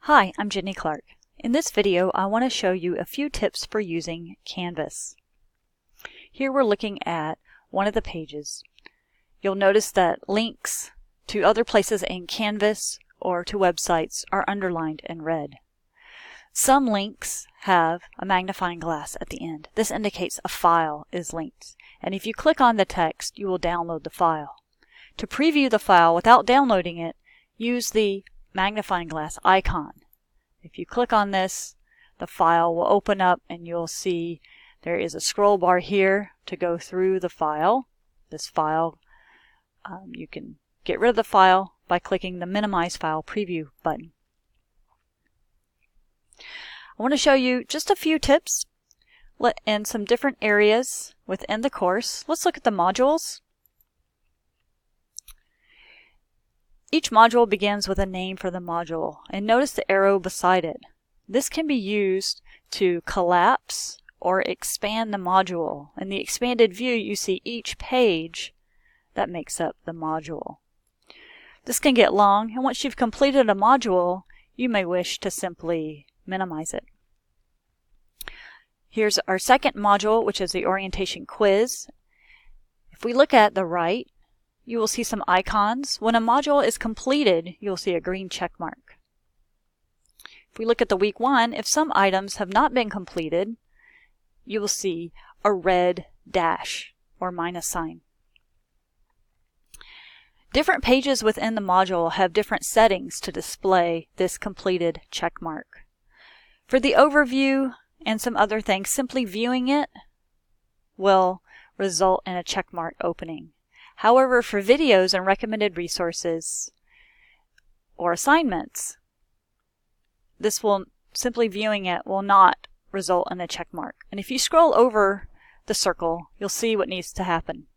Hi, I'm Jenny Clark. In this video, I want to show you a few tips for using Canvas. Here we're looking at one of the pages. You'll notice that links to other places in Canvas or to websites are underlined in red. Some links have a magnifying glass at the end. This indicates a file is linked. And if you click on the text, you will download the file. To preview the file without downloading it, use the magnifying glass icon. If you click on this, the file will open up and you'll see there is a scroll bar here to go through the file. This file, you can get rid of the file by clicking the Minimize File Preview button. I want to show you just a few tips in some different areas within the course. Let's look at the modules. Each module begins with a name for the module, and notice the arrow beside it. This can be used to collapse or expand the module. In the expanded view, you see each page that makes up the module. This can get long, and once you've completed a module, you may wish to simply minimize it. Here's our second module, which is the orientation quiz. If we look at the right, you will see some icons. When a module is completed, you'll see a green check mark. If we look at the week 1, if some items have not been completed, you will see a red dash or minus sign. Different pages within the module have different settings to display this completed check mark. For the overview and some other things, simply viewing it will result in a check mark opening. However, for videos and recommended resources or assignments, simply viewing it will not result in a check mark. And if you scroll over the circle, you'll see what needs to happen.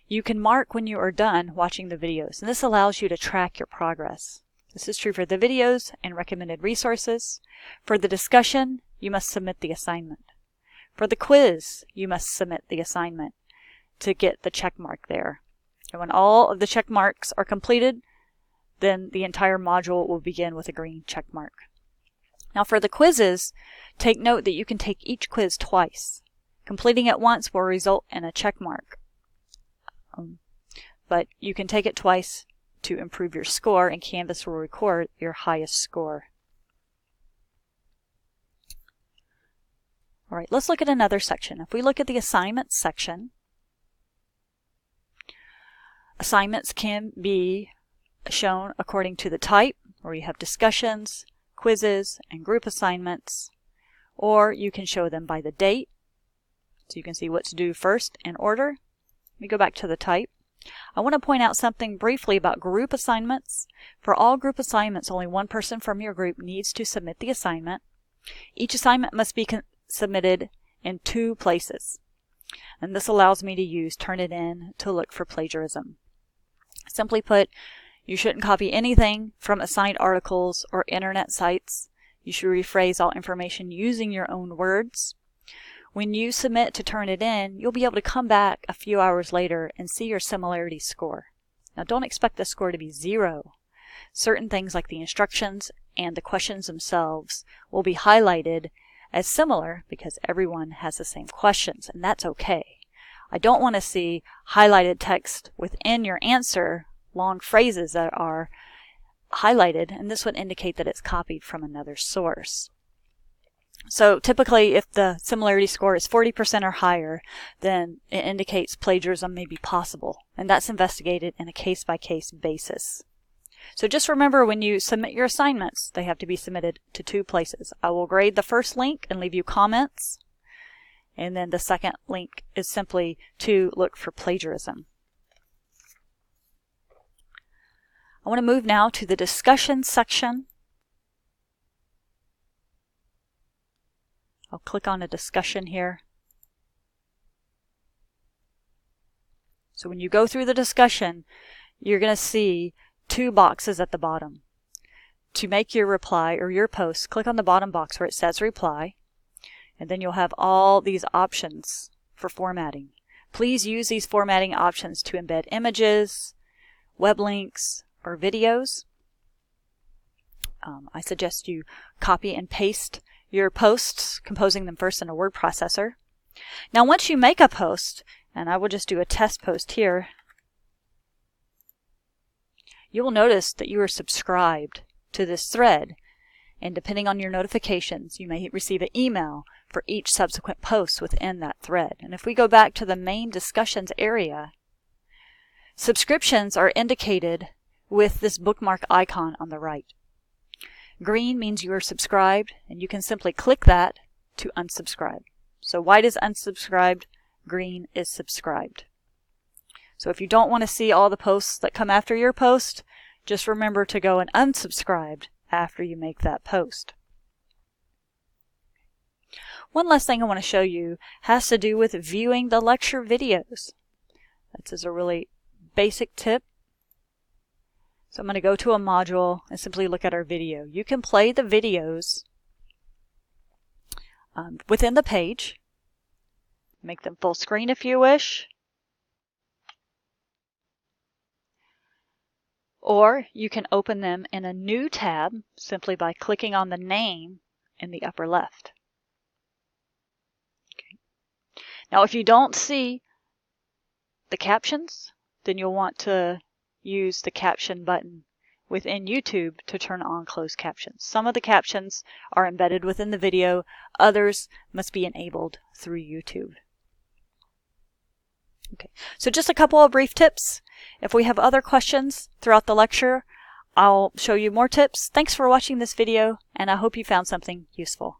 You can mark when you are done watching the videos, and this allows you to track your progress. This is true for the videos and recommended resources. For the discussion, you must submit the assignment. For the quiz, you must submit the assignment to get the check mark there. And when all of the check marks are completed, then the entire module will begin with a green check mark. Now for the quizzes, take note that you can take each quiz twice. Completing it once will result in a check mark. But you can take it twice to improve your score, and Canvas will record your highest score. All right, let's look at another section. If we look at the assignments section, assignments can be shown according to the type, where you have discussions, quizzes, and group assignments, or you can show them by the date, so you can see what's due first in order. Let me go back to the type. I want to point out something briefly about group assignments. For all group assignments, only one person from your group needs to submit the assignment. Each assignment must be submitted in 2 places, and this allows me to use Turnitin to look for plagiarism. Simply put, you shouldn't copy anything from assigned articles or internet sites. You should rephrase all information using your own words. When you submit to Turnitin, you'll be able to come back a few hours later and see your similarity score. Now don't expect the score to be 0. Certain things like the instructions and the questions themselves will be highlighted as similar because everyone has the same questions, and that's okay. I don't want to see highlighted text within your answer, long phrases that are highlighted, and this would indicate that it's copied from another source. So typically, if the similarity score is 40% or higher, then it indicates plagiarism may be possible, and that's investigated in a case-by-case basis. So just remember, when you submit your assignments, they have to be submitted to 2 places. I will grade the first link and leave you comments, and then the second link is simply to look for plagiarism. I want to move now to the discussion section. I'll click on a discussion here. So when you go through the discussion, you're going to see 2 boxes at the bottom. To make your reply or your post, click on the bottom box where it says reply, and then you'll have all these options for formatting. Please use these formatting options to embed images, web links, or videos. I suggest you copy and paste your posts, composing them first in a word processor. Now once you make a post, and I will just do a test post here, you will notice that you are subscribed to this thread, and depending on your notifications, you may receive an email for each subsequent post within that thread. And if we go back to the main discussions area, subscriptions are indicated with this bookmark icon on the right. Green means you are subscribed, and you can simply click that to unsubscribe. So white is unsubscribed, green is subscribed. So if you don't want to see all the posts that come after your post, just remember to go and unsubscribe after you make that post. One last thing I want to show you has to do with viewing the lecture videos. This is a really basic tip. So I'm going to go to a module and simply look at our video. You can play the videos within the page. Make them full screen if you wish. Or you can open them in a new tab simply by clicking on the name in the upper left. Okay. Now if you don't see the captions, then you'll want to use the caption button within YouTube to turn on closed captions. Some of the captions are embedded within the video, others must be enabled through YouTube. Okay, so just a couple of brief tips. If we have other questions throughout the lecture, I'll show you more tips. Thanks for watching this video, and I hope you found something useful.